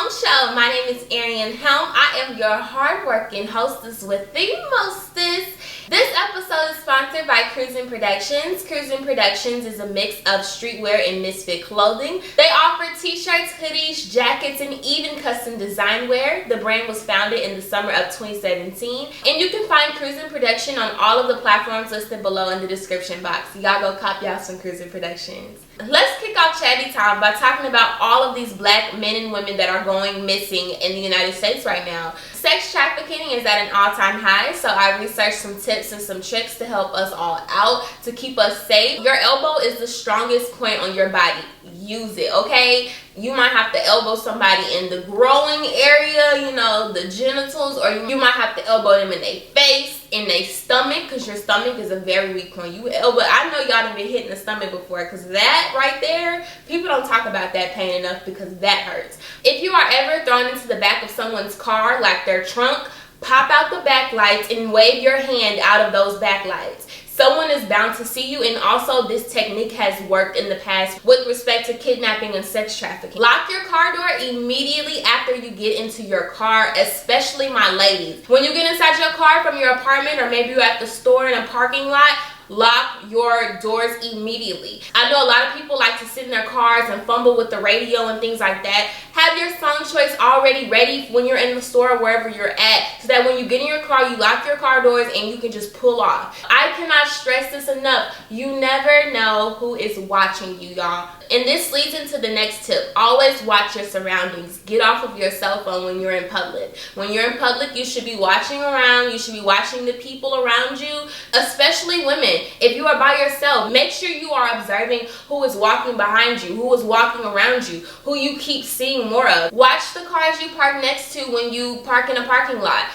HELM Show. My name is HELM. I am your hardworking hostess with the mostest. This episode is sponsored by Cruising Productions. Cruising Productions is a mix of streetwear and misfit clothing. They offer t-shirts, hoodies, jackets, and even custom design wear. The brand was founded in the summer of 2017. And you can find Cruising Production on all of the platforms listed below in the description box. Y'all go cop y'all some Cruising Productions. Let's kick off Chatty Time by talking about all of these black men and women that are going missing in the United States right now. Sex trafficking is at an all-time high, so I researched some tips and some tricks to help us all out, to keep us safe. Your elbow is the strongest point on your body. Use it, okay? You might have to elbow somebody in the growing area, you know, the genitals, or you might have to elbow them in their face, in their stomach, because your stomach is a very weak point. You elbow, I know y'all done been hit in the stomach before, because that right there, people don't talk about that pain enough because that hurts. If you are ever thrown into the back of someone's car, like their trunk, pop out the back lights and wave your hand out of those back lights. Someone is bound to see you, and also this technique has worked in the past with respect to kidnapping and sex trafficking. Lock your car door immediately after you get into your car, especially my ladies. When you get inside your car from your apartment, or maybe you're at the store in a parking lot, lock your doors immediately. I know a lot of people like to sit in their cars and fumble with the radio and things like that. Have your song choice already ready when you're in the store or wherever you're at, so that when you get in your car, you lock your car doors and you can just pull off. I cannot stress this enough. You never know who is watching you, y'all. And this leads into the next tip. Always watch your surroundings. Get off of your cell phone when you're in public. When you're in public, you should be watching around. You should be watching the people around you, especially women. If you are by yourself, make sure you are observing who is walking behind you, who is walking around you, who you keep seeing more of. Watch the cars you park next to when you park in a parking lot.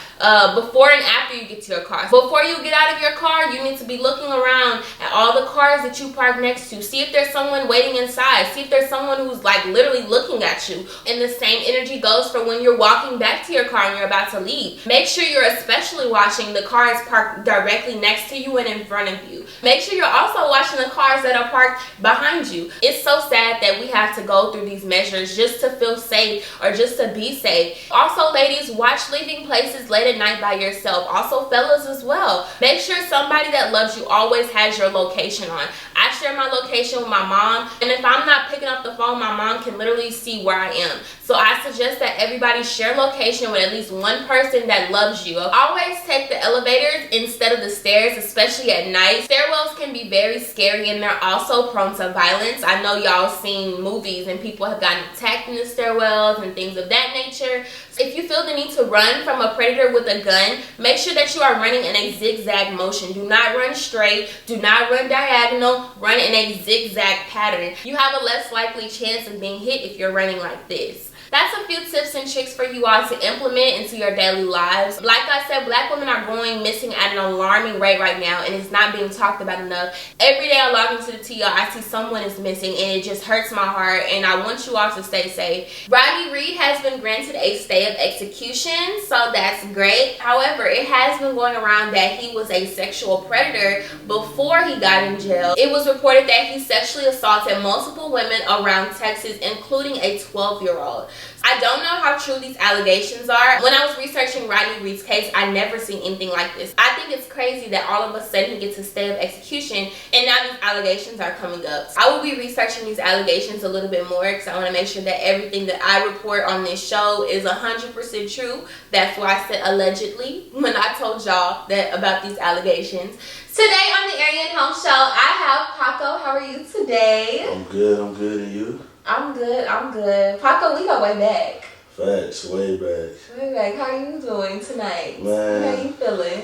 Before and after you get to your car. Before you get out of your car, you need to be looking around at all the cars that you park next to. See if there's someone waiting inside. See if there's someone who's like literally looking at you. And the same energy goes for when you're walking back to your car and you're about to leave. Make sure you're especially watching the cars parked directly next to you and in front of you. Make sure you're also watching the cars that are parked behind you. It's so sad that we have to go through these measures just to feel safe or just to be safe. Also, ladies, watch leaving places late at night by yourself. Also, fellas as well. Make sure somebody that loves you always has your location on. I share my location with my mom, and if I'm not picking up the phone, my mom can literally see where I am. So I suggest that everybody share location with at least one person that loves you. Always take the elevators instead of the stairs, especially at night. Stairwells can be very scary, and they're also prone to violence. I know y'all seen movies and people have gotten attacked in the stairwells and things of that nature. If you feel the need to run from a predator with a gun, make sure that you are running in a zigzag motion. Do not run straight. Do not run diagonal. Run in a zigzag pattern. You have a less likely chance of being hit if you're running like this. That's a few tips and tricks for you all to implement into your daily lives. Like I said, black women are going missing at an alarming rate right now, and it's not being talked about enough. Every day I log into the TL, I see someone is missing, and it just hurts my heart, and I want you all to stay safe. Rodney Reed has been granted a stay of execution, so that's great. However, it has been going around that he was a sexual predator before he got in jail. It was reported that he sexually assaulted multiple women around Texas, including a 12-year-old. I don't know how true these allegations are. When I was researching Rodney Reed's case, I never seen anything like this. I think it's crazy that all of a sudden he gets a stay of execution and now these allegations are coming up. I will be researching these allegations a little bit more because I want to make sure that everything that I report on this show is 100% true. That's why I said allegedly when I told y'all that about these allegations. Today on the HELM Show, I have Paco. How are you today? I'm good, and you? I'm good. Paco, we go way back. Facts, way back. Way back. How are you doing tonight? Man. How you feeling?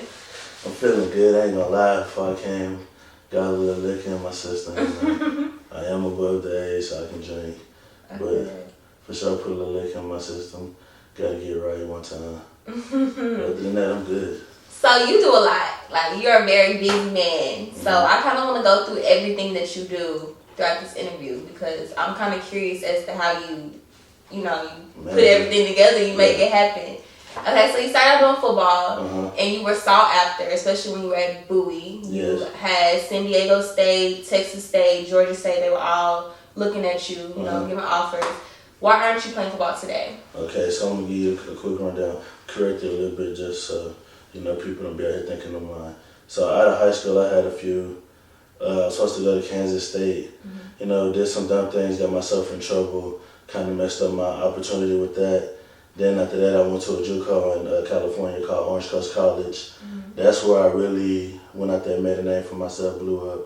I'm feeling good. I ain't gonna lie. Before I came, got a little liquor in my system. I am above the age, so I can drink. But for sure, put a little liquor in my system. Gotta get it right one time. But other than that, I'm good. So you do a lot. Like, you're a very busy man. So I kind of want to go through everything that you do throughout this interview, because I'm kind of curious as to how you put everything together, you make it happen. Okay, so you started doing football, and you were sought after, especially when you were at Bowie. You had San Diego State, Texas State, Georgia State. They were all looking at you, you know, giving offers. Why aren't you playing football today? Okay, so I'm gonna give you a quick rundown, correct it a little bit, just so people don't be out here thinking of mine. So out of high school, I had a few. I was supposed to go to Kansas State. Did some dumb things, got myself in trouble, kind of messed up my opportunity with that. Then after that, I went to a JUCO in California called Orange Coast College. That's where I really went out there, made a name for myself, blew up,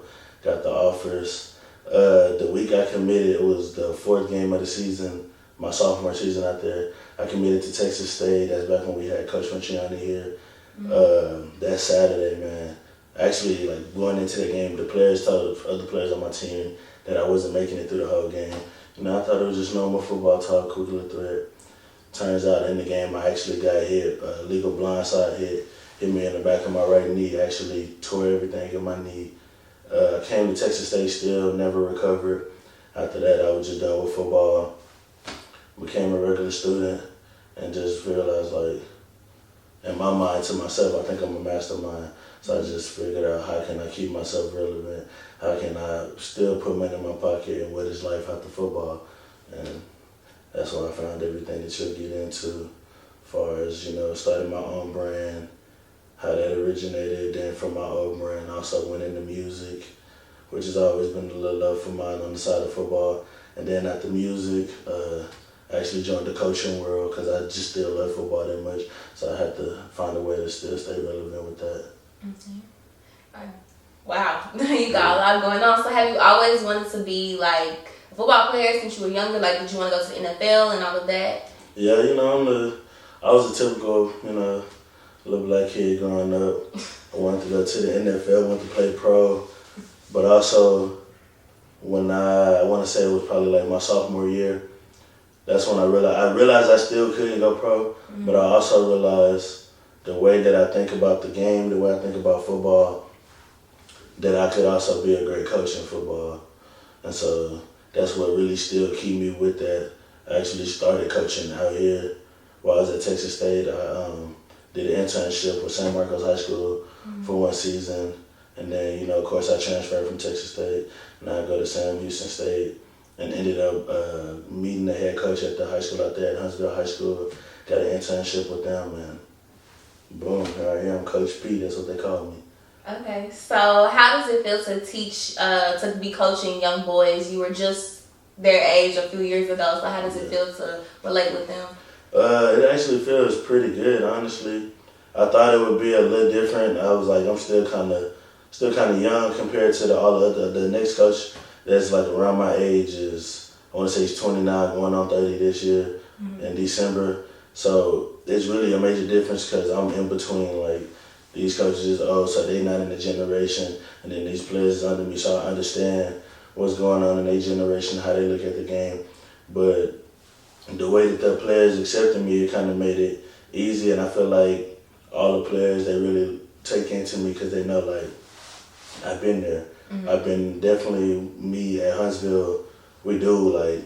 got the offers. The week I committed, it was the 4th game of the season, my sophomore season out there. I committed to Texas State. That's back when we had Coach Manciani here. That Saturday, man. Actually, like going into the game, the players told other players on my team that I wasn't making it through the whole game. I thought it was just normal football talk, quick little threat. Turns out in the game, I actually got hit, legal blindside hit me in the back of my right knee, actually tore everything in my knee. Came to Texas State still, never recovered. After that, I was just done with football, became a regular student, and just realized, like, in my mind to myself, I think I'm a mastermind. So I just figured out how can I keep myself relevant, how can I still put money in my pocket, and what is life after football. And that's where I found everything that you'll get into, as far as, starting my own brand, how that originated. Then from my own brand, I also went into music, which has always been a little love for mine on the side of football. And then after music, I actually joined the coaching world because I just still love football that much. So I had to find a way to still stay relevant with that. Wow, you got a lot going on. So have you always wanted to be like a football player since you were younger? Like, did you want to go to the NFL and all of that? Yeah, I was a typical, little black kid growing up. I wanted to go to the NFL, wanted to play pro, but also when I want to say it was probably like my sophomore year, that's when I realized I still couldn't go pro, but I also realized the way that I think about the game, the way I think about football, that I could also be a great coach in football. And so that's what really still keep me with that. I actually started coaching out here while I was at Texas State. I did an internship with San Marcos High School for 1 season. And then, of course, I transferred from Texas State. Now I go to Sam Houston State and ended up meeting the head coach at the high school out there at Huntsville High School. Got an internship with them, and boom, here I am, Coach P, that's what they call me. Okay, so how does it feel to teach, to be coaching young boys? You were just their age a few years ago, so how does it feel to relate with them? It actually feels pretty good, honestly. I thought it would be a little different. I was like, I'm still kind of young compared to the next coach that's like around my age is, I want to say he's 29, going on 30 this year in December. So it's really a major difference because I'm in between, like, these coaches is old, so they not in the generation, and then these players is under me, so I understand what's going on in their generation, how they look at the game. But the way that the players accepted me, it kind of made it easy, and I feel like all the players, they really take into me because they know, like, I've been there. I've been definitely me at Huntsville. We do, like,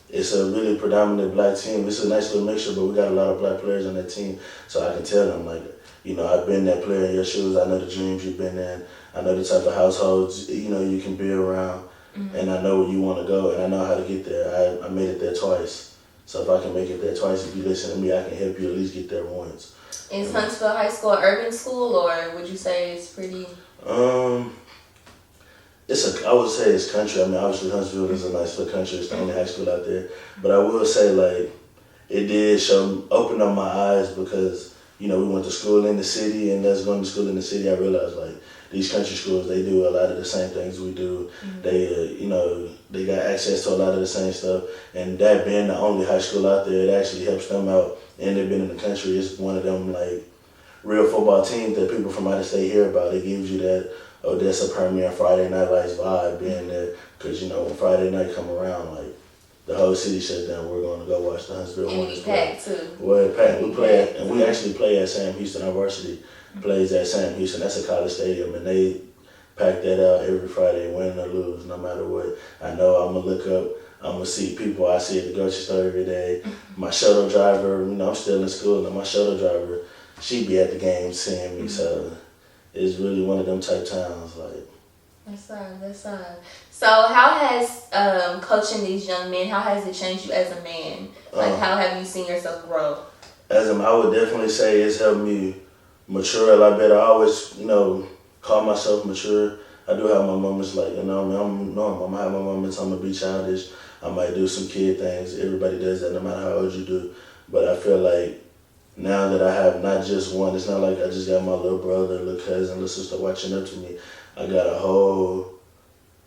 it's a really predominant black team. It's a nice little mixture, but we got a lot of black players on that team. So I can tell them, like, I've been that player in your shoes. I know the dreams you've been in. I know the type of households, you can be around. And I know where you want to go, and I know how to get there. I made it there twice. So if I can make it there twice, if you listen to me, I can help you at least get there once. Is Huntsville High School an urban school, or would you say it's pretty? I would say it's country. I mean, obviously Huntsville is a nice little country. It's the only high school out there. But I will say, like, it did open up my eyes because, we went to school in the city, and as going to school in the city, I realized, like, these country schools, they do a lot of the same things we do. They, they got access to a lot of the same stuff. And that being the only high school out there, it actually helps them out. And they've been in the country. It's one of them, like, real football teams that people from out of state hear about. It gives you that Odessa Premier Friday Night Lights vibe being there. Because, when Friday night come around, like, the whole city shuts down. We're going to go watch the Huntsville Hornets play. Packed too. Well, packed. We actually play at Sam Houston. Our varsity plays at Sam Houston. That's a college stadium, and they pack that out every Friday, win or lose, no matter what. I know I'm going to look up. I'm going to see people I see at the grocery store every day. My shuttle driver, I'm still in school, and my shuttle driver, she be at the game seeing me. So it's really one of them type towns, like. That's all. So how has coaching these young men, how has it changed you as a man? Like, how have you seen yourself grow? I would definitely say it's helped me mature a lot better. I always, call myself mature. I do have my moments like, I'm normal. I'm going to have my moments. I'm going to be childish. I might do some kid things. Everybody does that no matter how old you do. But I feel like now that I have not just one, it's not like I just got my little brother, little cousin, little sister watching up to me. I got a whole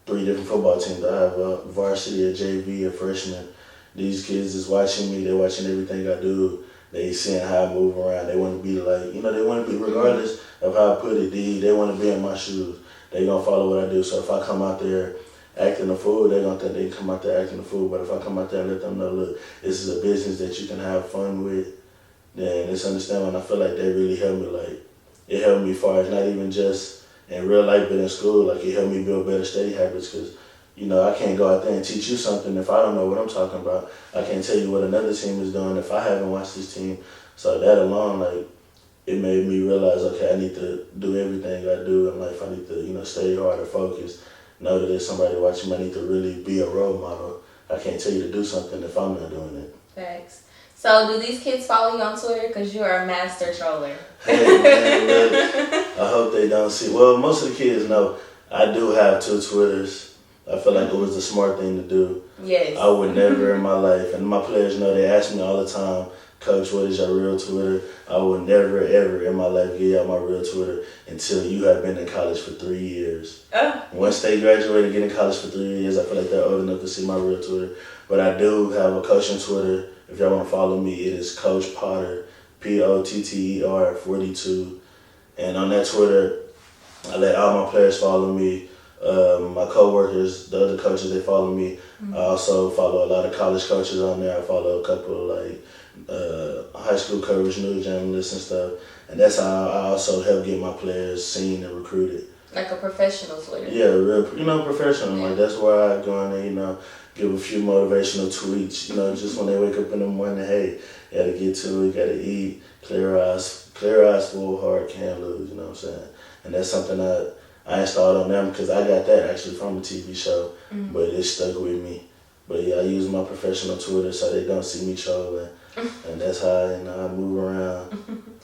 3 different football teams. I have a varsity, a JV, a freshman. These kids is watching me. They're watching everything I do. They seeing how I move around. They want to be like, they want to be, regardless of how I put it, they want to be in my shoes. They going to follow what I do. So if I come out there acting a fool, they're going to think they can come out there acting a fool. But if I come out there and let them know, look, this is a business that you can have fun with, then it's understandable. And I feel like they really helped me. Like, it helped me far as not even just in real life, but in school. Like, it helped me build better study habits because, I can't go out there and teach you something if I don't know what I'm talking about. I can't tell you what another team is doing if I haven't watched this team. So that alone, like, it made me realize, okay, I need to do everything I do in life. I need to, stay hard and focus. Know that there's somebody watching me. I need to really be a role model. I can't tell you to do something if I'm not doing it. Thanks. So do these kids follow you on Twitter? Because you are a master troller. Hey, man, look, I hope they don't see. Well, most of the kids know I do have 2 Twitters. I feel like it was the smart thing to do. Yes. I would never in my life, and my players know, they ask me all the time, Coach, what is your real Twitter? I would never, ever in my life give out my real Twitter until you have been in college for 3 years. Once they graduate and get in college for 3 years, I feel like they're old enough to see my real Twitter. But I do have a coaching Twitter. If y'all want to follow me, it is Coach Potter, Potter 42. And on that Twitter, I let all my players follow me. My coworkers, the other coaches, they follow me. I also follow a lot of college coaches on there. I follow a couple of high school coverage, news journalists and stuff. And that's how I also help get my players seen and recruited. Like a professional Twitter. Yeah, real, professional. Yeah. Like that's where I go in there, give a few motivational tweets. Just when they wake up in the morning, hey, you gotta get to it, you gotta eat, clear eyes, full heart, can't lose. You know what I'm saying? And that's something I installed on them because I got that actually from a TV show, but it stuck with me. But yeah, I use my professional Twitter so they don't see me trolling, and that's how I move around.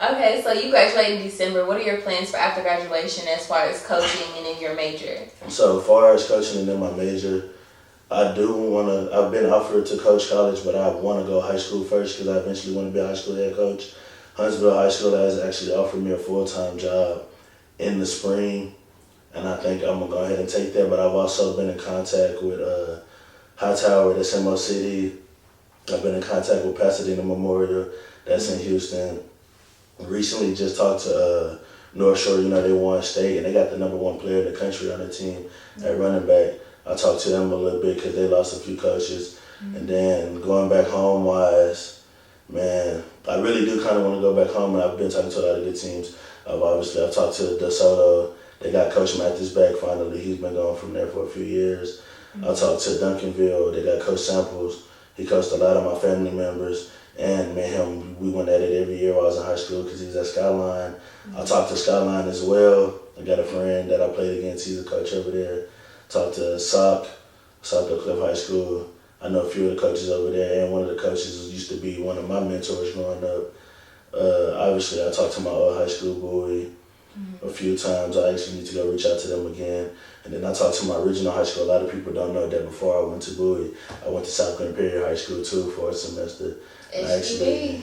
Okay, so you graduate in December. What are your plans for after graduation as far as coaching and in your major? So as far as coaching and in my major, I've been offered to coach college, but I want to go high school first because I eventually want to be a high school head coach. Huntsville High School has actually offered me a full-time job in the spring, and I think I'm going to go ahead and take that. But I've also been in contact with Hightower, that's in my city. I've been in contact with Pasadena Memorial, that's in Houston. Recently just talked to North Shore, they won state, and they got the #1 player in the country on their team at running back. I talked to them a little bit because they lost a few coaches. And then going back home-wise, man, I really do kind of want to go back home, and I've been talking to a lot of good teams. I've talked to DeSoto. They got Coach Mathis back finally. He's been going from there for a few years. I talked to Duncanville. They got Coach Samples. He coached a lot of my family members. And me and him, we went at it every year while I was in high school because he's at Skyline. I talked to Skyline as well. I got a friend that I played against. He's a coach over there. Talked to Sock Oak Cliff High School. I know a few of the coaches over there, and one of the coaches used to be one of my mentors growing up. Obviously, I talked to my old high school boy a few times. I actually need to go reach out to them again. And then I talked to my original high school. A lot of people don't know that before I went to Bowie, I went to South Imperial High School too for a semester. I actually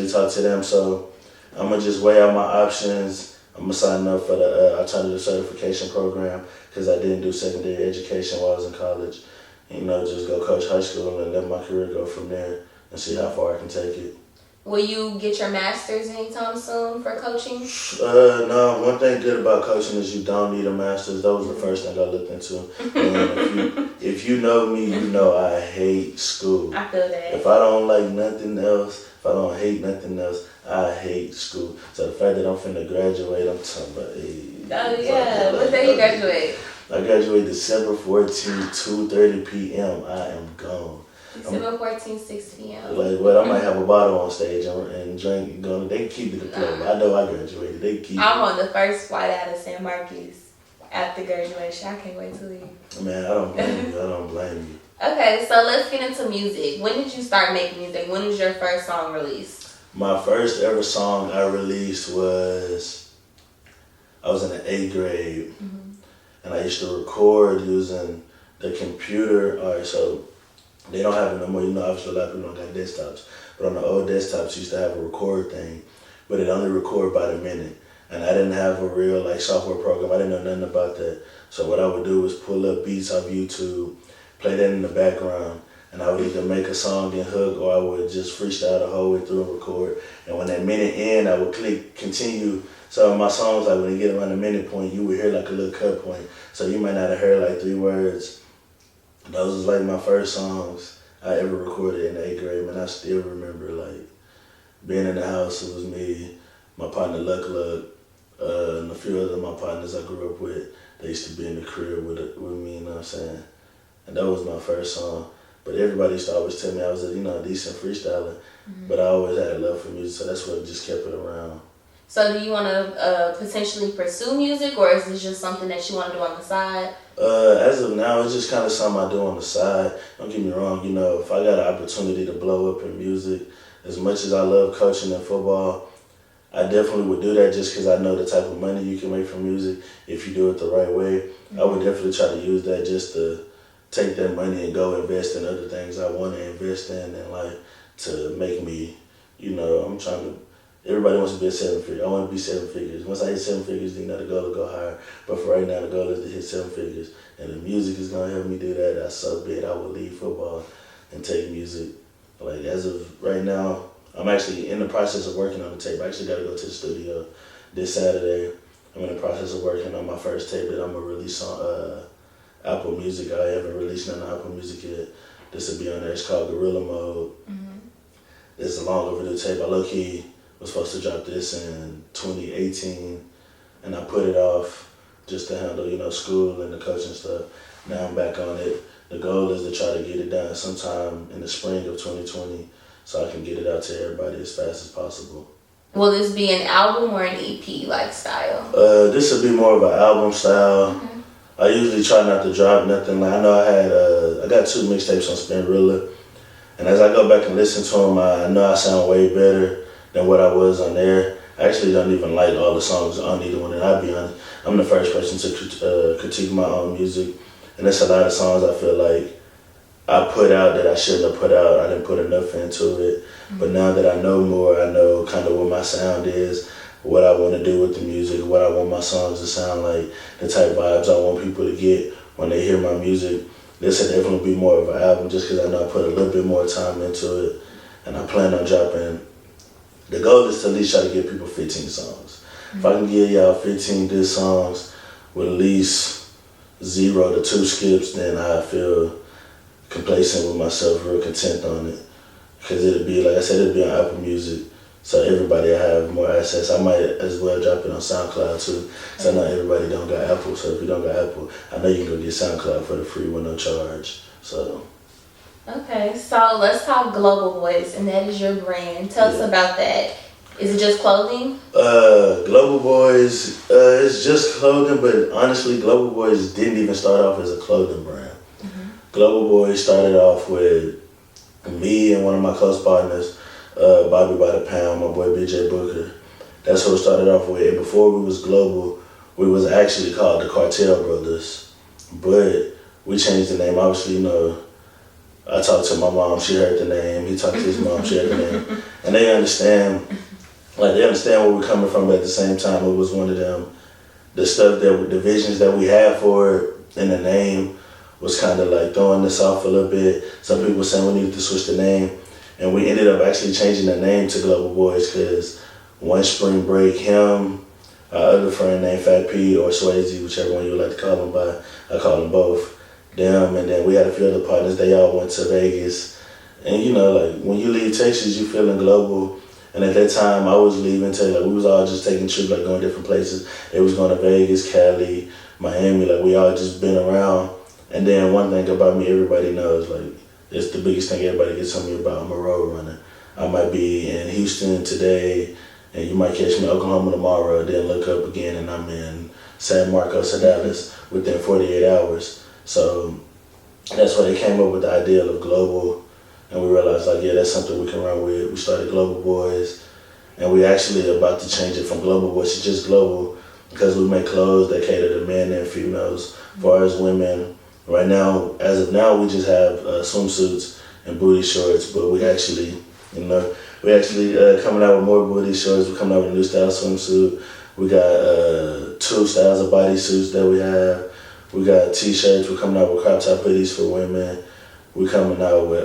talked to them. So I'm going to just weigh out my options. I'm going to sign up for the alternative certification program because I didn't do secondary education while I was in college. Just go coach high school and let my career go from there and see how far I can take it. Will you get your master's anytime soon for coaching? No. One thing good about coaching is you don't need a master's. That was the first thing I looked into. And if you know me, you know I hate school. I feel that. If I don't like nothing else, if I don't hate nothing else, I hate school. So the fact that I'm finna graduate, I'm talking about, hey. Oh yeah, what day you graduate? I graduate December 14th, 2:30 p.m. I am gone. December 14th, 6 p.m. I might have a bottle on stage and drink. They keep the diploma. I know I graduated. I'm on the first flight out of San Marcos after graduation. I can't wait to leave. Man, I don't blame you. I don't blame you. Okay, so let's get into music. When did you start making music? When was your first song released? My first ever song I released I was in the 8th grade, and I used to record using the computer. All right, so they don't have it no more. You know, obviously a lot of people don't got desktops, but on the old desktops, you used to have a record thing, but it only record by the minute. And I didn't have a real like software program. I didn't know nothing about that. So what I would do was pull up beats off YouTube, play that in the background, and I would either make a song and hook, or I would just freestyle the whole way through and record. And when that minute end, I would click continue. So my songs, like when you get around the minute point, you would hear like a little cut point. So you might not have heard like 3 words. Those was like my first songs I ever recorded in the 8th grade. Man, I still remember like being in the house. It was me, my partner Luck, and a few other of my partners I grew up with. They used to be in the crib with me, you know what I'm saying? And that was my first song. But everybody used to always tell me I was a decent freestyler. But I always had a love for music, so that's what just kept it around. So do you want to potentially pursue music, or is this just something that you want to do on the side? As of now, it's just kind of something I do on the side. Don't get me wrong, if I got an opportunity to blow up in music, as much as I love coaching and football, I definitely would do that just because I know the type of money you can make from music if you do it the right way. I would definitely try to use that just to take that money and go invest in other things I want to invest in, and like to make me, everybody wants to be a 7-figure. I want to be 7 figures. Once I hit 7 figures, then the goal will go higher. But for right now, the goal is to hit 7 figures. And if music is going to help me do that, I so bet I would leave football and take music. Like as of right now, I'm actually in the process of working on the tape. I actually got to go to the studio this Saturday. I'm in the process of working on my first tape that I'm going to release on Apple Music. I haven't released none on Apple Music yet. This will be on there. It's called Gorilla Mode. It's a long overdue tape. I low-key was supposed to drop this in 2018, and I put it off just to handle, school and the coaching stuff. Now I'm back on it. The goal is to try to get it done sometime in the spring of 2020 so I can get it out to everybody as fast as possible. Will this be an album or an EP like style? This will be more of an album style. I usually try not to drop nothing. Like I know I got 2 mixtapes on Spinrilla, and as I go back and listen to them, I know I sound way better than what I was on there. I actually don't even like all the songs on either one, and I'll be honest, I'm the first person to critique my own music, and there's a lot of songs I feel like I put out that I shouldn't have put out. I didn't put enough into it. But now that I know more, I know kind of what my sound is, what I want to do with the music, what I want my songs to sound like, the type vibes I want people to get when they hear my music. This will definitely be more of an album just because I know I put a little bit more time into it, and I plan on dropping. The goal is to at least try to give people 15 songs. If I can give y'all 15 good songs with at least 0 to 2 skips, then I feel complacent with myself, real content on it. Because it'll be, like I said, it'll be on Apple Music. So everybody will have more access. I might as well drop it on SoundCloud too. So I know everybody don't got Apple. So if you don't got Apple, I know you can go get SoundCloud for the free with no charge. So. Okay, so let's talk Global Boyz, and that is your brand. Tell us about that. Is it just clothing? Global Boyz, it's just clothing, but honestly, Global Boyz didn't even start off as a clothing brand. Global Boyz started off with me and one of my close partners, Bobby by the Pound, my boy BJ Booker. That's who it started off with. And before we was Global, we was actually called the Cartel Brothers. But we changed the name. Obviously, I talked to my mom, she heard the name. He talked to his mom, she heard the name. And they understand where we're coming from, but at the same time, it was one of them, the visions that we had for it in the name was kind of like throwing us off a little bit. Some people were saying we needed to switch the name. And we ended up actually changing the name to Global Boyz because one spring break, him, our other friend named Fat P or Swayze, whichever one you would like to call him by, I call them both, them, and then we had a few other partners. They all went to Vegas. And when you leave Texas, you feeling global. And at that time, I was leaving we was all just taking trips, going different places. They was going to Vegas, Cali, Miami, we all just been around. And then one thing about me, everybody knows, it's the biggest thing everybody gets on me about. I'm a road runner. I might be in Houston today, and you might catch me in Oklahoma tomorrow, then look up again, and I'm in San Marcos to Dallas within 48 hours. So that's why they came up with the idea of global, and we realized like, yeah, that's something we can run with. We started Global Boys, and we actually about to change it from Global Boys to just Global, because we make clothes that cater to men and females. As far as women, right now, as of now, we just have swimsuits and booty shorts, but we actually, coming out with more booty shorts. We're coming out with a new style swimsuit. We got 2 styles of bodysuits that we have. We got t-shirts. We're coming out with crop top hoodies for women. We're coming out with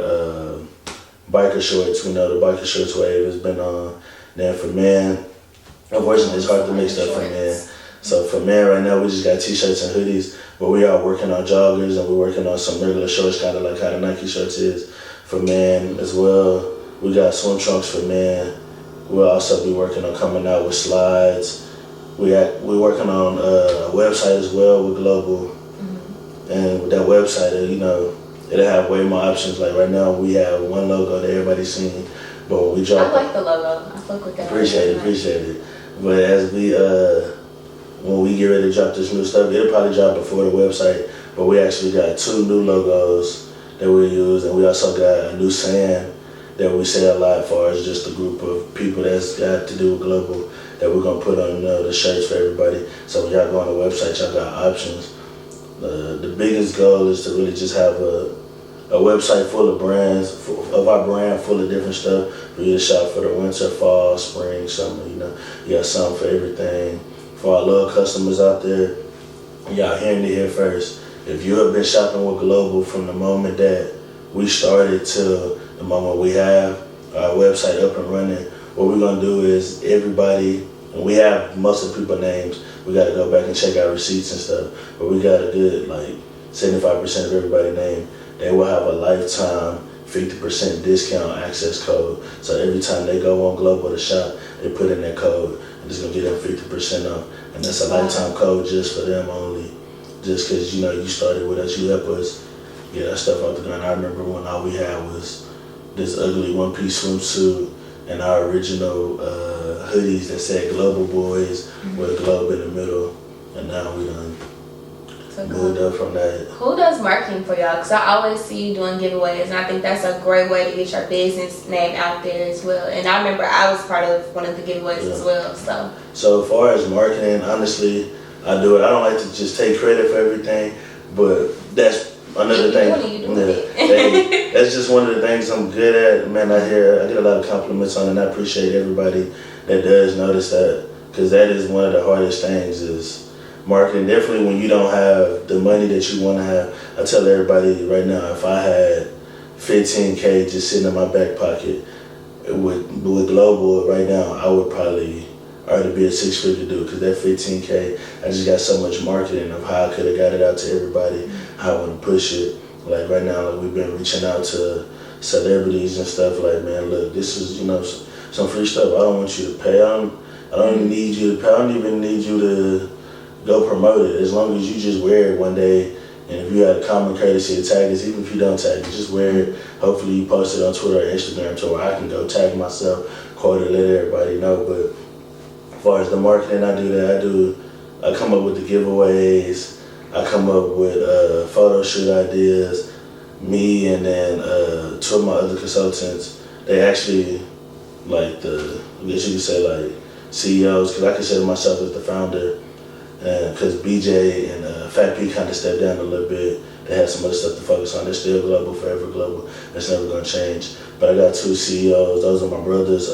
biker shorts. We know the biker shorts wave has been on. Then for men, unfortunately, it's hard to make stuff for men. So for men right now, we just got t-shirts and hoodies, but we are working on joggers, and we're working on some regular shorts, kind of like how the Nike shorts is for men as well. We got swim trunks for men. We'll also be working on coming out with slides. We're working on a website as well with Global. And with that website, it'll have way more options. Like right now, we have one logo that everybody's seen, but when we drop, I like the logo. I fuck with that. Appreciate it. But as we when we get ready to drop this new stuff, it'll probably drop before the website. But we actually got 2 new logos that we use, and we also got a new saying that we say a lot, as far as just a group of people that's got to do with Global, that we're gonna put on the shirts for everybody. So when y'all go on the website, y'all got options. The biggest goal is to really just have a website full of brands, of our brand, full of different stuff for you to shop for the winter, fall, spring, summer. You got something for everything. For our little customers out there, y'all hearing it here first. If you have been shopping with Global from the moment that we started to the moment we have our website up and running, what we're gonna do is everybody, and we have most of the people's names, we gotta go back and check our receipts and stuff, but we got a good 75% of everybody's name. They will have a lifetime 50% discount access code. So every time they go on Global to shop, they put in that code, and it's gonna get them 50% off. And that's a lifetime code just for them only. Just because you started with us, you help us get our stuff out the ground. I remember when all we had was this ugly one-piece swimsuit and our original hoodies that said Global Boys with a globe in the middle, and now we done moved up from that. Who does marketing for y'all? Because I always see you doing giveaways, and I think that's a great way to get your business name out there as well. And I remember I was part of one of the giveaways as well. So as far as marketing, honestly, I do it. I don't like to just take credit for everything, but that's another thing. That's just one of the things I'm good at. Man, I get a lot of compliments on it, and I appreciate everybody that does notice that, because that is one of the hardest things is marketing. Definitely when you don't have the money that you want to have. I tell everybody right now, if I had $15K just sitting in my back pocket with Global right now, I would probably already be a 6-figure dude, because that $15K, I just got so much marketing of how I could have got it out to everybody, how I want to push it. Like right now, we've been reaching out to celebrities and stuff. Like, man, look, this is some free stuff. I don't want you to pay. I don't even need you to pay. I don't even need you to go promote it. As long as you just wear it one day, and if you had a common courtesy to tag us, even if you don't tag us, just wear it. Hopefully you post it on Twitter or Instagram to where I can go tag myself, quote it, let everybody know. But as far as the marketing, I do that. I come up with the giveaways. I come up with photo shoot ideas. Me and then 2 of my other consultants, they actually I guess you could say CEOs, because I consider myself as the founder. Because BJ and Fat P kind of stepped down a little bit. They had some other stuff to focus on. They're still Global, forever Global. That's never going to change. But I got 2 CEOs. Those are my brothers,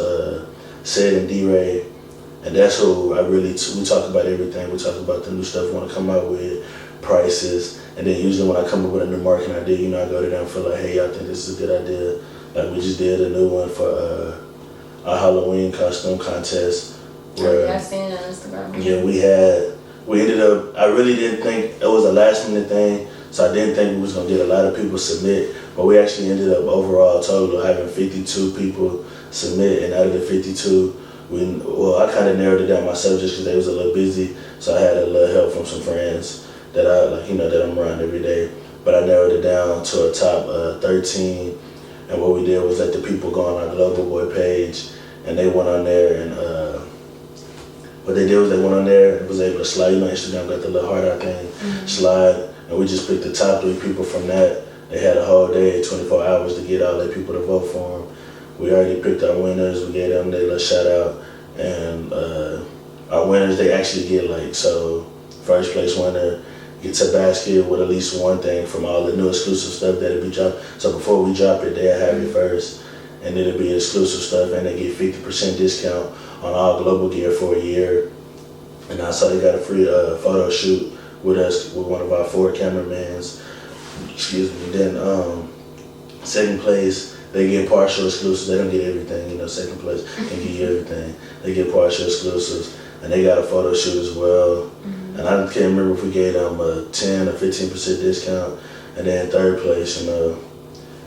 Sid and D-Ray. And that's who we talk about everything. We talk about the new stuff we want to come out with, prices. And then usually when I come up with a new marketing idea, I go to them for hey, y'all think this is a good idea? Like we just did a new one for our Halloween costume contest. Where, I've seen it on Instagram. Yeah, we ended up, I really didn't think it was a last minute thing, so I didn't think we was going to get a lot of people submit, but we actually ended up overall total having 52 people submit, and out of the 52, I kind of narrowed it down myself just because they was a little busy, so I had a little help from some friends that that I'm around every day, but I narrowed it down to a top 13, and what we did was let the people go on our Global Boy page, and they went on there and what they did was they went on there and was able to slide. You know, Instagram got the little heart out thing, slide, and we just picked the top 3 people from that. They had a whole day, 24 hours to get all their people to vote for them. We already picked our winners. We gave them their little shout out, and our winners, they actually get like, so first place winner gets a basket with at least one thing from all the new exclusive stuff that'll be dropped. So before we drop it, they'll have it first, and it'll be exclusive stuff, and they get 50% discount on all global gear for a year. And also they got a free photo shoot with us, with one of our 4 cameramans. Excuse me. Then second place, they get partial exclusives. They don't get everything, you know. Second place can give you everything. They get partial exclusives, and they got a photo shoot as well. And I can't remember if we gave them a 10 or 15% discount. And then third place, you know,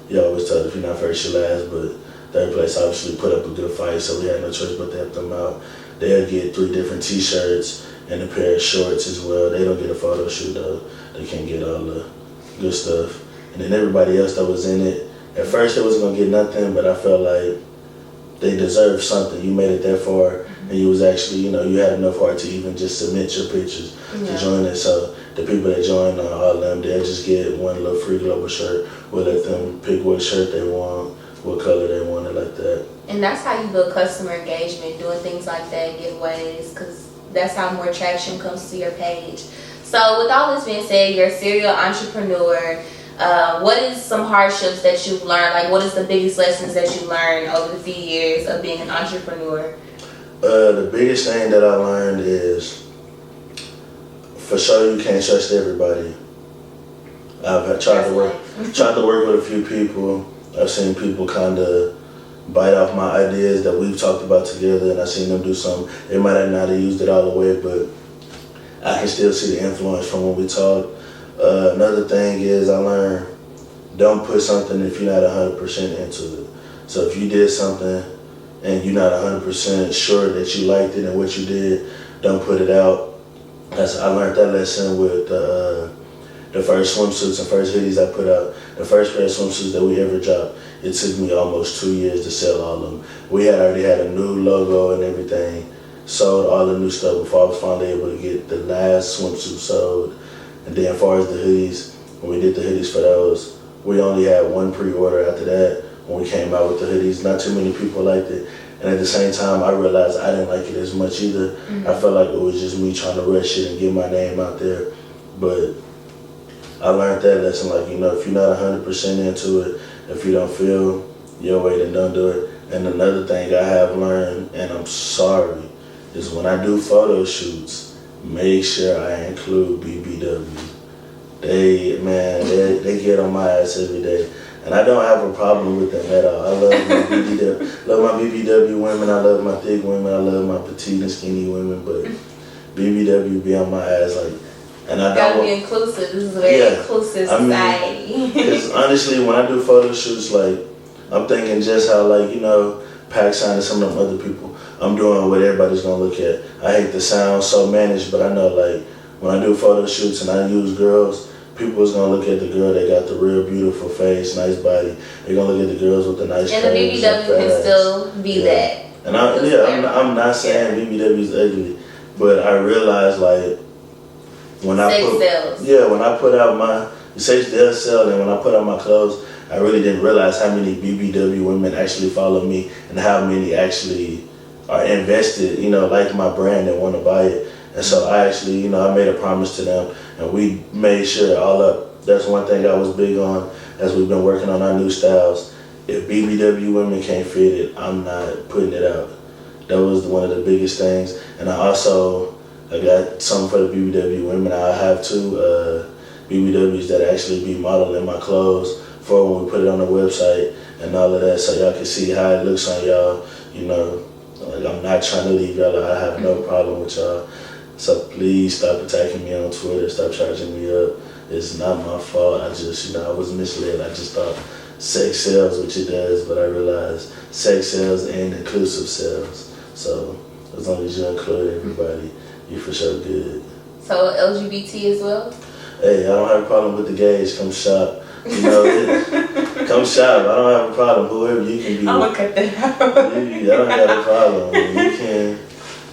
you always told if you're not first, you're last, but third place obviously put up a good fight, so we had no choice but to help them out. They'll get 3 different t-shirts and a pair of shorts as well. They don't get a photo shoot though. They can't get all the good stuff. And then everybody else that was in it, at first they wasn't gonna get nothing, but I felt like they deserved something. You made it that far, and you was actually, you know, you had enough heart to even just submit your pictures to join it. So the people that join, all of them, they'll just get one little free global shirt. We'll let them pick what shirt they want, what color they want, it like that. And that's how you build customer engagement, doing things like that, giveaways, because that's how more traction comes to your page. So with all this being said, you're a serial entrepreneur. What is some hardships that you've learned? Like, what is the biggest lessons that you learned over the few years of being an entrepreneur? The biggest thing that I learned is, for sure, you can't trust everybody. I've tried to work with a few people. I've seen people kind of bite off my ideas that we've talked about together, and I've seen them do something. They might not have used it all the way, but I can still see the influence from when we talk. Another thing is I learned, don't put something if you're not 100% into it. So if you did something and you're not 100% sure that you liked it and what you did, don't put it out. I learned that lesson with the first swimsuits and first hoodies I put out. The first pair of swimsuits that we ever dropped, it took me almost 2 years to sell all of them. We had already had a new logo and everything, sold all the new stuff before I was finally able to get the last swimsuit sold. And then as far as the hoodies, when we did the hoodies for those, we only had 1 pre-order after that. When we came out with the hoodies, not too many people liked it. And at the same time, I realized I didn't like it as much either. I felt like it was just me trying to rush it and get my name out there. But I learned that lesson, like, you know, if you're not 100% into it, if you don't feel your way, then don't do it. And another thing I have learned, and I'm sorry, is when I do photo shoots, make sure I include BBW. They get on my ass every day. And I don't have a problem with them at all. I love my BBW women, I love my thick women, I love my petite and skinny women, but BBW be on my ass, like, and I gotta be inclusive. This is a very inclusive society. Because honestly, when I do photo shoots, like, I'm thinking just how, like, you know, PacSign and some of them other people, I'm doing what everybody's gonna look at. I hate to sound so managed, but I know, like, when I do photo shoots and I use girls, people is gonna look at the girl that got the real beautiful face, nice body. They're gonna look at the girls with the nice face. And the BBW can still be that. And I'm not saying BBW's ugly, but I realize, like, when I put out my sex does sell, and when I put out my clothes, I really didn't realize how many BBW women actually follow me and how many actually are invested, you know, like my brand and want to buy it. And so I actually, you know, I made a promise to them, and we made sure all up. That's one thing I was big on as we've been working on our new styles. If BBW women can't fit it, I'm not putting it out. That was one of the biggest things. And I got something for the BBW women. I have 2 BBWs that actually be modeling my clothes for when we put it on the website and all of that, so y'all can see how it looks on y'all. You know, like, I'm not trying to leave y'all. I have no problem with y'all. So please stop attacking me on Twitter. Stop charging me up. It's not my fault. I just, you know, I was misled. I just thought sex sells, which it does, but I realized sex sells and inclusive sells. So as long as you include everybody, you for sure good. So LGBT as well? Hey, I don't have a problem with the gays. Come shop. You know, come shop. I don't have a problem. Whoever you can be. I'm gonna cut that out. I don't have a problem.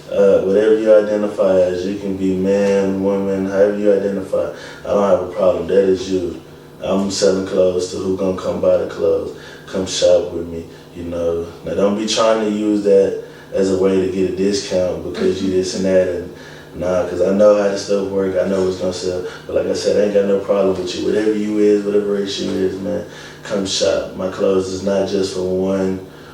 Whatever you identify as, you can be man, woman, however you identify. I don't have a problem. That is you. I'm selling clothes to who gonna come buy the clothes. Come shop with me, you know. Now don't be trying to use that as a way to get a discount because you this and that. And nah, because I know how this stuff work. I know what's gonna sell. But like I said, I ain't got no problem with you. Whatever you is, whatever race you is, man, come shop. My clothes is not just for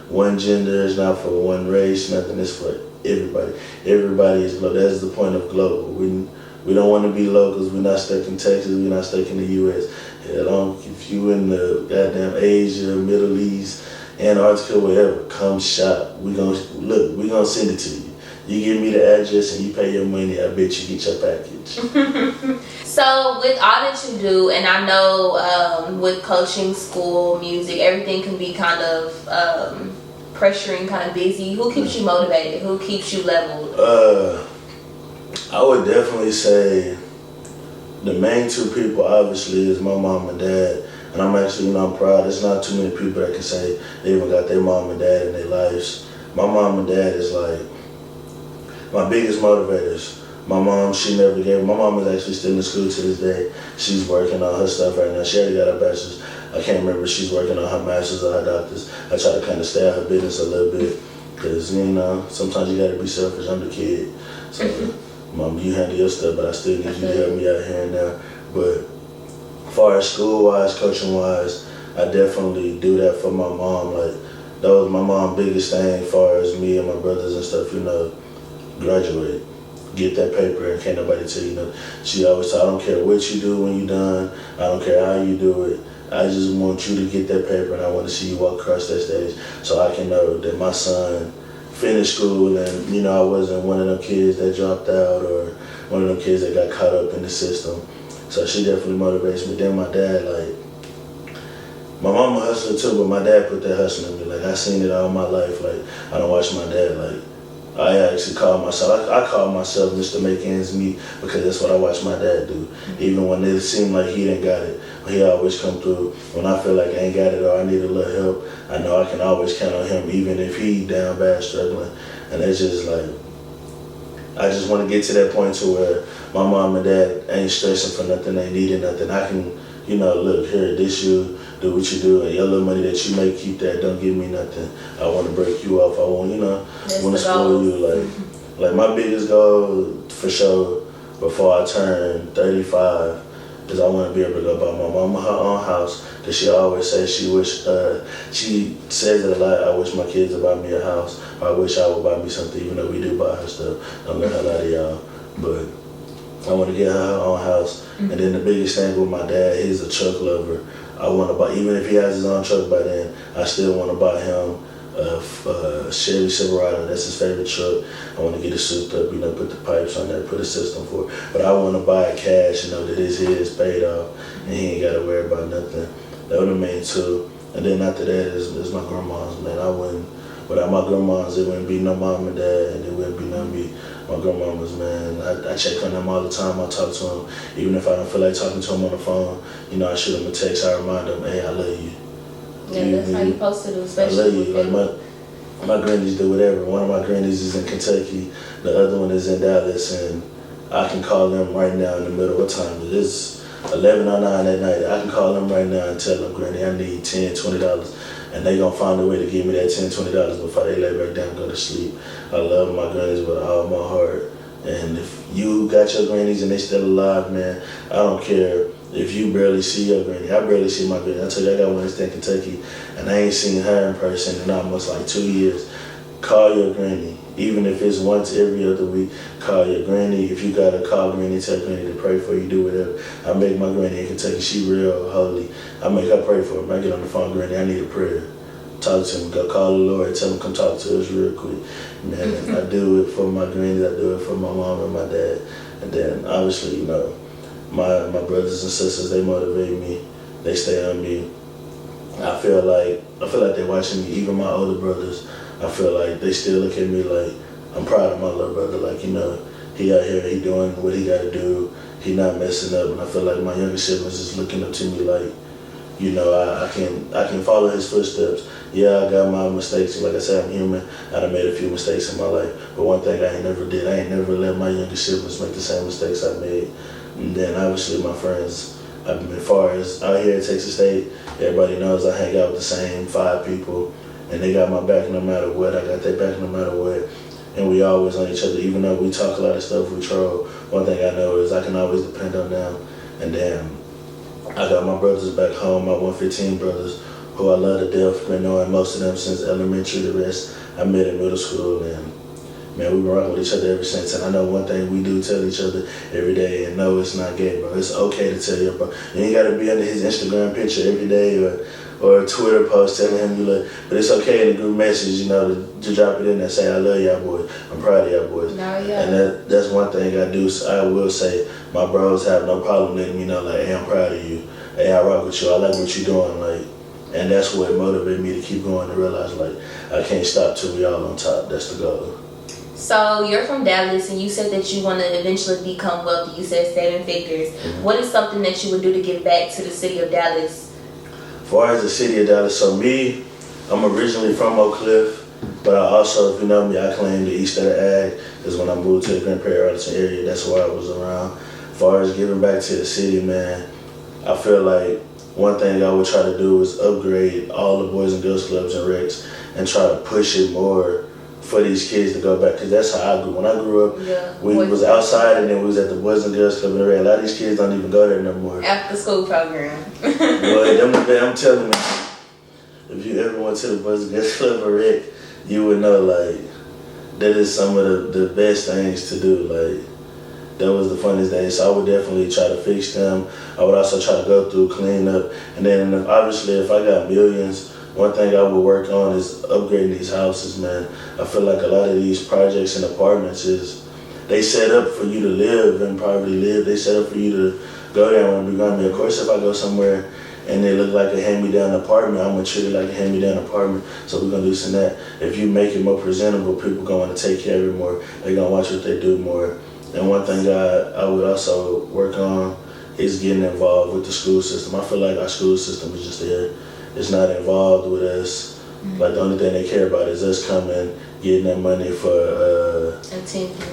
one gender. It's not for one race. Nothing. It's for everybody. Everybody is global. That's the point of global. We don't want to be locals. We're not stuck in Texas. We're not stuck in the U.S. Hell, if you in the goddamn Asia, Middle East, Antarctica, wherever, come shop. We gonna send it to you. You give me the address and you pay your money. I bet you get your package. So with all that you do, and I know with coaching, school, music, everything can be kind of pressuring, kind of busy. Who keeps you motivated? Who keeps you leveled? I would definitely say the main two people obviously is my mom and dad. And I'm actually, I'm proud. There's not too many people that can say they even got their mom and dad in their lives. My mom and dad is like my biggest motivators. My mom, my mom is actually still in school to this day. She's working on her stuff right now. She already got her bachelor's. I can't remember if she's working on her master's or her doctor's. I try to kind of stay out her business a little bit because, sometimes you got to be selfish. I'm the kid. So, Mom, you handle your stuff, but I still need you to help me out here and there. But as far as school-wise, coaching-wise, I definitely do that for my mom. Like, that was my mom's biggest thing as far as me and my brothers and stuff, graduate. Get that paper and can't nobody tell you. She always said, I don't care what you do when you're done. I don't care how you do it. I just want you to get that paper and I want to see you walk across that stage so I can know that my son finished school and, I wasn't one of them kids that dropped out or one of them kids that got caught up in the system. So she definitely motivates me. Then my dad, my mama hustler too, but my dad put that hustle in me. I seen it all my life. I don't watch my dad. I actually call myself, I call myself Mr. Make Ends Meet because that's what I watch my dad do. Even when it seemed like he didn't got it, he always come through. When I feel like I ain't got it or I need a little help, I know I can always count on him even if he down bad struggling. And it's just I just want to get to that point to where my mom and dad ain't stressing for nothing, they needing nothing. I can, look, here, this you, do what you do, and your little money that you make, keep that, don't give me nothing. I want to break you off, I want, want to spoil you. My biggest goal, for sure, before I turn 35, is I want to be able to go buy my mama her own house, because she always says she says it a lot, I wish my kids would buy me a house, or I wish I would buy me something, even though we do buy her stuff. Don't let her lie to y'all, but I want to get her own house. And then the biggest thing with my dad, he's a truck lover. I want to buy, even if he has his own truck by then, I still want to buy him a Chevy Silverado. That's his favorite truck. I want to get it souped up, put the pipes on there, put a system for it. But I want to buy it cash, that it's his, paid off, and he ain't got to worry about nothing. That would the main two. And then after that is my grandma's, man. Without my grandma's, it wouldn't be no mom and dad, and it wouldn't be no me. My grandmamas, man, I check on them all the time. I talk to them, even if I don't feel like talking to them on the phone. I shoot them a text. I remind them, hey, I love you. Yeah, that's how you supposed to do, especially I love you. My grannies do whatever. One of my grannies is in Kentucky. The other one is in Dallas, and I can call them right now in the middle. What time it is? 11:09 at night. I can call them right now and tell them, Granny, I need $10, $20. And they gonna find a way to give me that $10, $20 before they lay back down and go to sleep. I love my grannies with all my heart. And if you got your grannies and they still alive, man, I don't care if you barely see your granny. I barely see my granny. I tell you, I got one in Kentucky, and I ain't seen her in person in almost 2 years. Call your granny. Even if it's once every other week, call your granny. If you gotta call granny, tell granny to pray for you, do whatever. I make my granny in Kentucky, she real holy. I make her pray for her. I get on the phone, granny, I need a prayer. Talk to him, go call the Lord, tell him come talk to us real quick. Man, I do it for my granny, I do it for my mom and my dad. And then obviously, my brothers and sisters, they motivate me, they stay on me. I feel like they're watching me, even my older brothers. I feel like they still look at me like I'm proud of my little brother. He out here, he doing what he got to do. He not messing up. And I feel like my younger siblings is looking up to me like, you know, I can follow his footsteps. Yeah, I got my mistakes. Like I said, I'm human. I done made a few mistakes in my life. But one thing I ain't never let my younger siblings make the same mistakes I made. And then obviously my friends, as far as out here at Texas State, everybody knows I hang out with the same 5 people. And they got my back no matter what. I got their back no matter what. And we always on each other, even though we talk a lot of stuff, we troll. One thing I know is I can always depend on them. And then I got my brothers back home, my 115 brothers, who I love to death. Been knowing most of them since elementary. The rest I met in middle school, and man, we've been rocking with each other ever since. And I know one thing we do tell each other every day, and no, it's not gay, bro. It's okay to tell your bro. You ain't gotta be under his Instagram picture every day or a Twitter post telling him you look, but it's okay in a group message, you know, to drop it in there and say, I love y'all boys, I'm proud of y'all boys. No, yeah. And that's one thing I do. I will say, my bros have no problem letting me know, like, hey, I'm proud of you. Hey, I rock with you. I like what you're doing, like, and that's what motivated me to keep going and realize, like, I can't stop till we all on top. That's the goal. So you're from Dallas, and you said that you want to eventually become wealthy. You said 7 figures. Mm-hmm. What is something that you would do to give back to the city of Dallas? As far as the city of Dallas, so me, I'm originally from Oak Cliff, but I also, if you know me, I claim the east of the ag, because when I moved to the Grand Prairie Arlington area, that's where I was around. As far as giving back to the city, man, I feel like one thing I would try to do is upgrade all the Boys and Girls Clubs and Recs and try to push it more for these kids to go back, because that's how I grew. When I grew up, we was outside and then we was at the Boys and Girls Club and Rec. A lot of these kids don't even go there no more. After school program. Well, I'm telling you, if you ever went to the Boys and Girls Club or Rec, you would know, like, that is some of the best things to do. Like, that was the funniest days. So I would definitely try to fix them. I would also try to go through, clean up, and then obviously if I got millions, one thing I would work on is upgrading these houses, man. I feel like a lot of these projects and apartments they set up for you to live and probably live. They set up for you to go there and be gone. Of course, if I go somewhere and they look like a hand-me-down apartment, I'm gonna treat it like a hand-me-down apartment. So we're gonna do this and that. If you make it more presentable, people gonna take care of it more. They're gonna watch what they do more. And one thing I would also work on is getting involved with the school system. I feel like our school system is just there. It's not involved with us. Mm-hmm. Like, the only thing they care about is us coming, getting that money for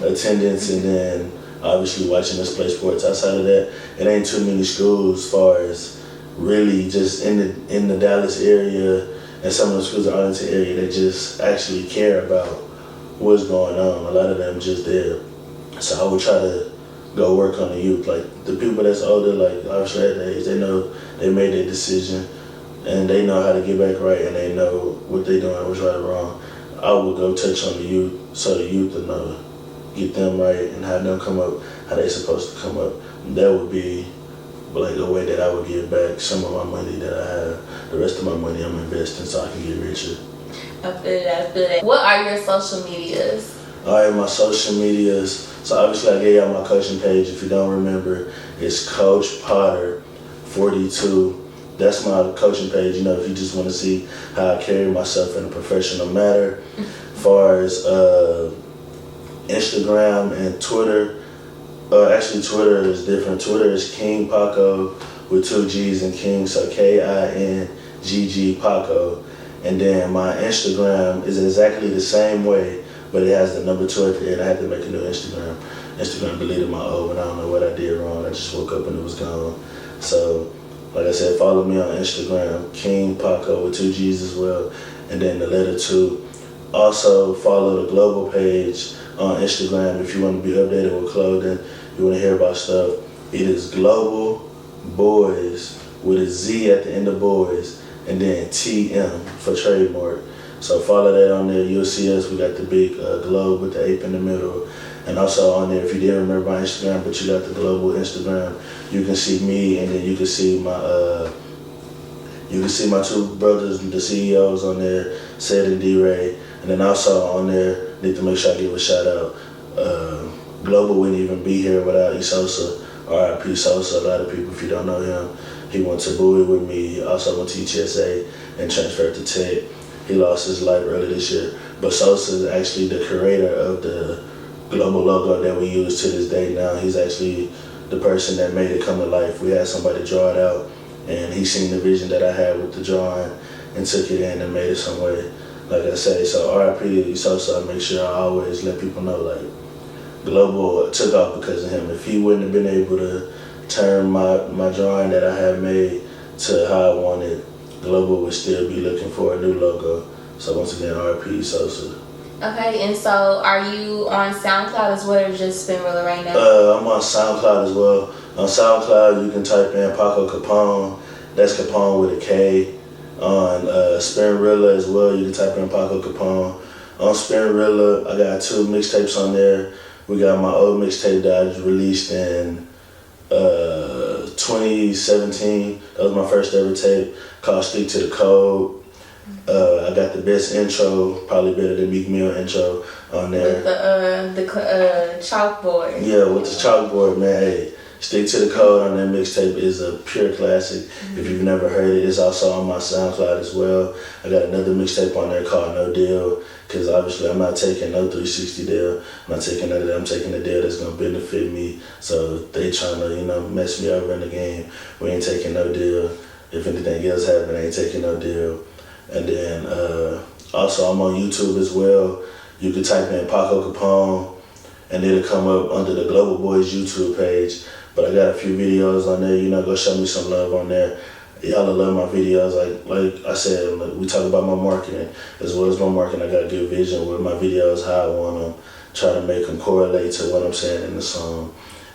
attendance, and then obviously watching us play sports. Outside of that, it ain't too many schools as far as really just in the Dallas area and some of the schools in the Arlington area that just actually care about what's going on. A lot of them just there. So I would try to go work on the youth. Like, the people that's older, like obviously at that age, they know they made their decision and they know how to get back right and they know what they doing, what's right or wrong. I would go touch on the youth so the youth will know, get them right and have them come up how they supposed to come up. That would be like a way that I would give back some of my money that I have. The rest of my money I'm investing so I can get richer. I feel that. What are your social medias? Alright, my social medias. So obviously I gave y'all my coaching page. If you don't remember, it's Coach Potter 42. That's my coaching page, you know, if you just want to see how I carry myself in a professional manner. As far as Instagram and Twitter, actually Twitter is different. Twitter is King Paco with 2 G's in King, so KINGG Paco. And then my Instagram is exactly the same way, but it has the number 2 at the end. I had to make a new Instagram. Instagram deleted my old one. I don't know what I did wrong. I just woke up and it was gone. So, like I said, follow me on Instagram, King Paco with 2 G's as well, and then the letter 2. Also, follow the global page on Instagram if you want to be updated with clothing, you want to hear about stuff. It is Global Boys with a Z at the end of boys, and then TM for trademark. So follow that on there. You'll see us. We got the big globe with the ape in the middle. And also on there, if you didn't remember my Instagram, but you got the global Instagram, you can see me, and then you can see my 2 brothers, the CEOs on there, Sid and D-Ray. And then also on there, need to make sure I give a shout out. Global wouldn't even be here without Sosa, R.I.P. Sosa. A lot of people, if you don't know him, he went to Bowie with me. He also went to UTSA and transferred to Tech. He lost his life early this year. But Sosa is actually the creator of the global logo that we use to this day now. He's actually the person that made it come to life. We had somebody draw it out, and he seen the vision that I had with the drawing and took it in and made it some way. Like I say, so R.I.P. Sosa, I make sure I always let people know, like, Global took off because of him. If he wouldn't have been able to turn my drawing that I had made to how I wanted, Global would still be looking for a new logo. So once again, R.I.P. Sosa. Okay, and so are you on SoundCloud as well, or just Spinrilla right now? I'm on SoundCloud as well. On SoundCloud, you can type in Paco Kapone. That's Kapone with a K. On Spinrilla as well, you can type in Paco Kapone. On Spinrilla, I got 2 mixtapes on there. We got my old mixtape that I just released in 2017. That was my first ever tape, called Stick to the Code. I got the best intro, probably better than Meek Mill intro on there. With the chalkboard. Yeah, with the chalkboard, man. Hey, Stick to the Code on that mixtape is a pure classic. If you've never heard it, it's also on my SoundCloud as well. I got another mixtape on there called No Deal, because obviously I'm not taking no 360 deal. I'm not taking none of that. I'm taking a deal that's going to benefit me. So they trying to, mess me over in the game. We ain't taking no deal. If anything else happen, I ain't taking no deal. And then also I'm on YouTube as well. You can type in Paco Kapone and it'll come up under the Global Boyz YouTube page. But I got a few videos on there, go show me some love on there. Y'all love my videos. Like I said, we talk about my marketing. As well as my marketing, I got a good vision with my videos, how I want them, try to make them correlate to what I'm saying in the song.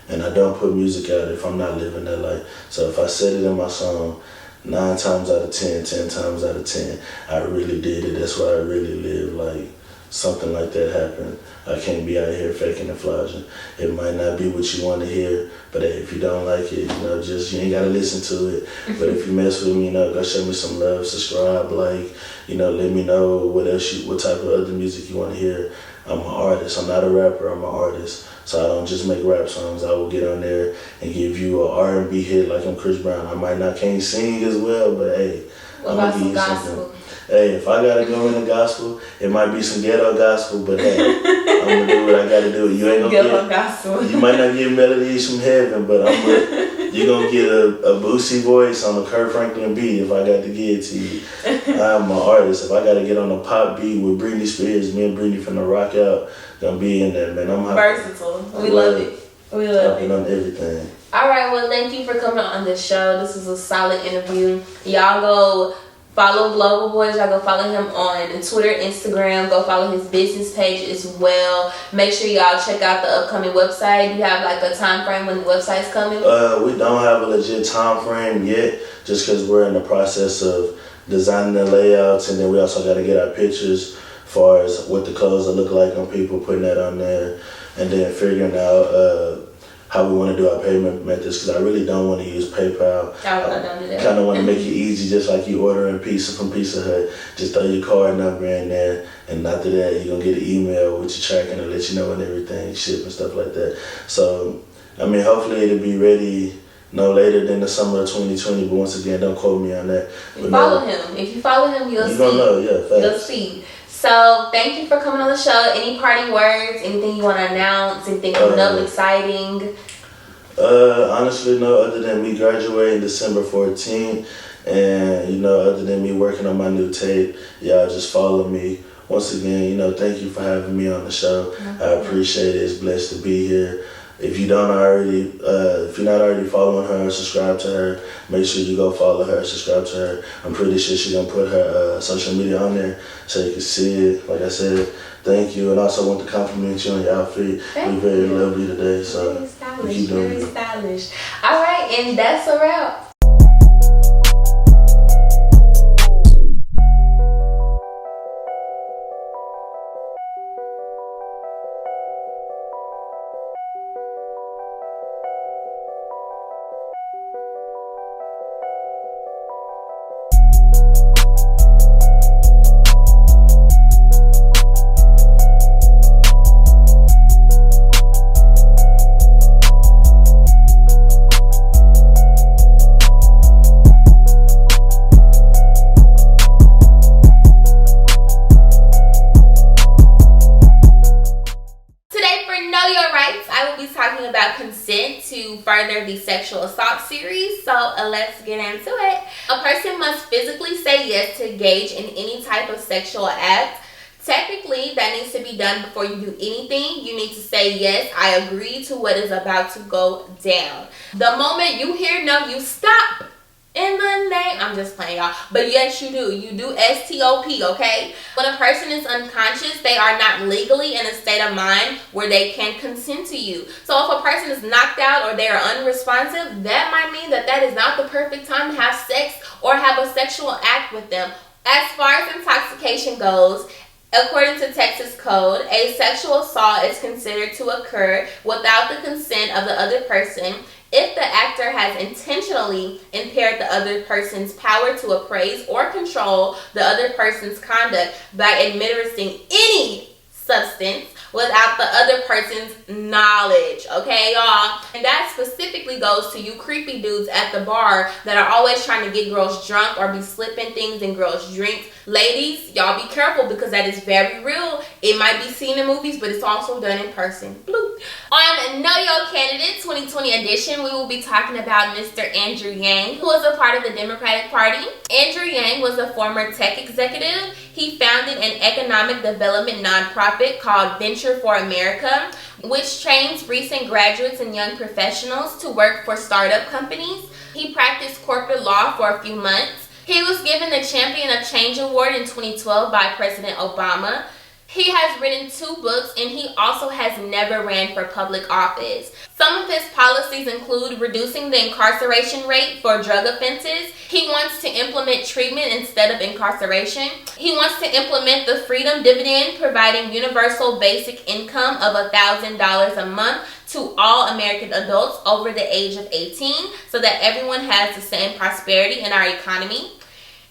And I don't put music out if I'm not living that life. So if I said it in my song, 9 times out of 10, 10 times out of 10, I really did it. That's what I really live. Like, something like that happened. I can't be out here faking and flogging. It might not be what you want to hear, but hey, if you don't like it, you ain't gotta listen to it. But if you mess with me, go show me some love, subscribe, like, let me know what type of other music you want to hear. I'm an artist. I'm not a rapper. I'm an artist. So I don't just make rap songs. I will get on there and give you an R&B hit like I'm Chris Brown. I can't sing as well, but hey, what about some gospel? Hey, if I gotta go in the gospel, it might be some ghetto gospel, but hey, I'm gonna do what I gotta do. You ain't gonna get gospel. You might not get melodies from heaven, but you're gonna get a Boosie voice on a Kirk Franklin beat if I got to give it to you. I'm an artist. If I gotta get on a pop beat with Britney Spears, me and Britney finna rock out, gonna be in there, man. I'm versatile. We love it. We love it. On everything. All right, well, thank you for coming on the show. This was a solid interview. Y'all go follow Global Boyz. Y'all go follow him on Twitter, Instagram. Go follow his business page as well. Make sure y'all check out the upcoming website. You have like a time frame when the website's coming? We don't have a legit time frame yet, just because we're in the process of designing the layouts, and then we also got to get our pictures as far as what the clothes will look like on people, putting that on there, and then figuring out how we want to do our payment methods, because I really don't want to use PayPal. I kind of want to make it easy, just like you ordering pizza from Pizza Hut. Just throw your card number in there, and after that, you're going to get an email with your tracking to let you know when everything ship and stuff like that. So, hopefully it'll be ready no later than the summer of 2020, but once again, don't quote me on that. Follow him. If you follow him, you'll see. You're going to know, yeah, facts. You'll see. So, thank you for coming on the show. Any parting words? Anything you want to announce? Anything coming up exciting? Honestly, no, other than me graduating December 14th, and, other than me working on my new tape, y'all just follow me. Once again, thank you for having me on the show. I appreciate it. It's blessed to be here. If you don't already, if you're not already following her, subscribe to her. Make sure you go follow her, subscribe to her. I'm pretty sure she's gonna put her social media on there so you can see it. Like I said, thank you, and also want to compliment you on your outfit. You're very lovely today, so very stylish, keep doing very it. stylish. All right, and that's a wrap. further the sexual assault series, so let's get into it. A person must physically say yes to engage in any type of sexual act. Technically, that needs to be done before you do anything. You need to say, yes, I agree to what is about to go down. The moment you hear no, you stop. In the name, I'm just playing, y'all. But yes, you do. You do STOP, okay? When a person is unconscious, they are not legally in a state of mind where they can consent to you. So if a person is knocked out or they are unresponsive, that might mean that that is not the perfect time to have sex or have a sexual act with them. As far as intoxication goes, according to Texas Code, a sexual assault is considered to occur without the consent of the other person if the actor has intentionally impaired the other person's power to appraise or control the other person's conduct by administering any substance without the other person's knowledge, okay, y'all? And that specifically goes to you creepy dudes at the bar that are always trying to get girls drunk or be slipping things in girls' drinks. Ladies, y'all be careful because that is very real. It might be seen in movies, but it's also done in person. Bloop. On Know Your Candidate 2020 edition, we will be talking about Mr. Andrew Yang, who was a part of the Democratic Party. Andrew Yang was a former tech executive. He founded an economic development nonprofit called Venture for America, which trains recent graduates and young professionals to work for startup companies. He practiced corporate law for a few months. He was given the Champion of Change Award in 2012 by President Obama. He has written 2 books, and he also has never ran for public office. Some of his policies include reducing the incarceration rate for drug offenses. He wants to implement treatment instead of incarceration. He wants to implement the Freedom Dividend, providing universal basic income of $1,000 a month to all American adults over the age of 18 so that everyone has the same prosperity in our economy.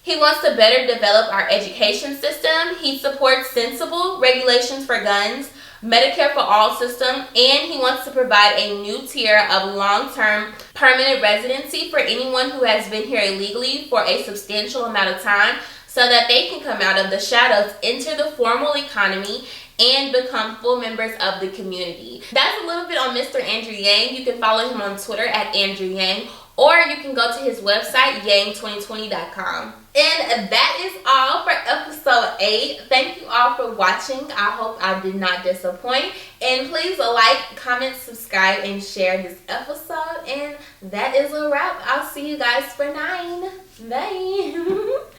He wants to better develop our education system. He supports sensible regulations for guns, Medicare for all system, and he wants to provide a new tier of long-term permanent residency for anyone who has been here illegally for a substantial amount of time so that they can come out of the shadows, enter the formal economy, and become full members of the community. That's a little bit on Mr. Andrew Yang. You can follow him on Twitter at Andrew Yang, or you can go to his website, yang2020.com. And that is all for episode 8. Thank you all for watching. I hope I did not disappoint. And please like, comment, subscribe, and share this episode. And that is a wrap. I'll see you guys for 9. Bye.